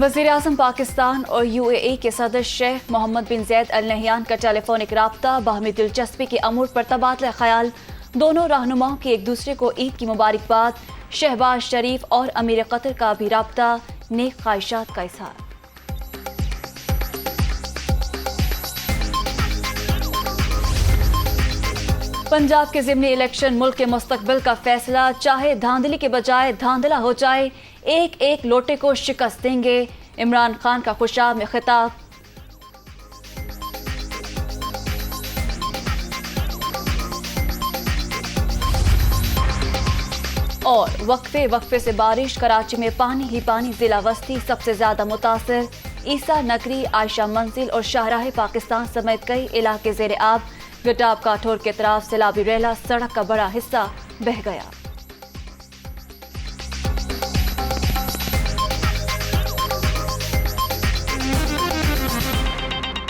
वज़ीर-ए-आज़म पाकिस्तान और UAE के सदर शेख मोहम्मद बिन ज़ायद अल नहयान का टेलीफोनिक राब्ता, बाहमी दिलचस्पी के अमूर पर तबादला ख्याल। दोनों रहनुमाओं की एक दूसरे को ईद की मुबारकबाद। शहबाज शरीफ और अमीर कतर का भी राब्ता, नेक ख्वाहिशात का इज़हार। पंजाब के ज़िमनी इलेक्शन मुल्क के मुस्तकबिल का फैसला, चाहे धांधली के बजाय धांधला हो जाए, एक एक लोटे को शिकस्त देंगे। इमरान खान का खुशाब में खिताब। और वक्फे से बारिश, कराची में पानी ही पानी, जिला वस्ती सबसे ज्यादा मुतासिर। ईसा नगरी, आयशा मंजिल और शाहराह पाकिस्तान समेत कई इलाके ज़ेर आब। गटाब काठौर के तरफ सैलाबी रेला, सड़क का बड़ा हिस्सा बह गया।